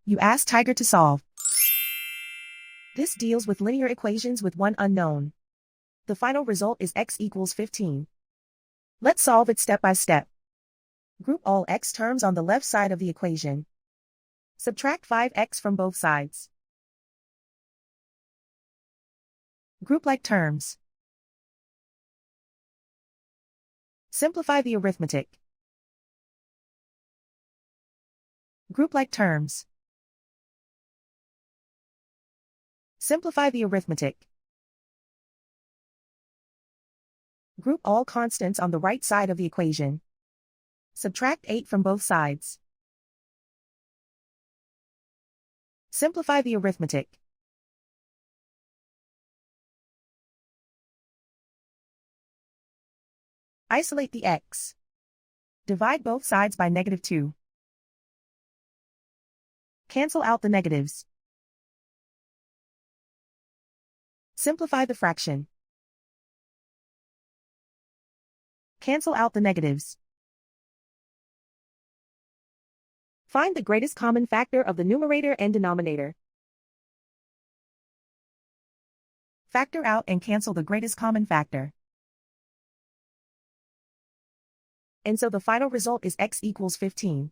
You ask Tiger to solve. This deals with linear equations with one unknown. The final result is x equals 15. Let's solve it step by step. Group all x terms on the left side of the equation. Subtract 5x from both sides. Group like terms. Simplify the arithmetic. Group like terms. Simplify the arithmetic. Group all constants on the right side of the equation. Subtract 8 from both sides. Simplify the arithmetic. Isolate the x. Divide both sides by -2. Cancel out the negatives. Simplify the fraction. Cancel out the negatives. Find the greatest common factor of the numerator and denominator. Factor out and cancel the greatest common factor. And so the final result is x equals 15.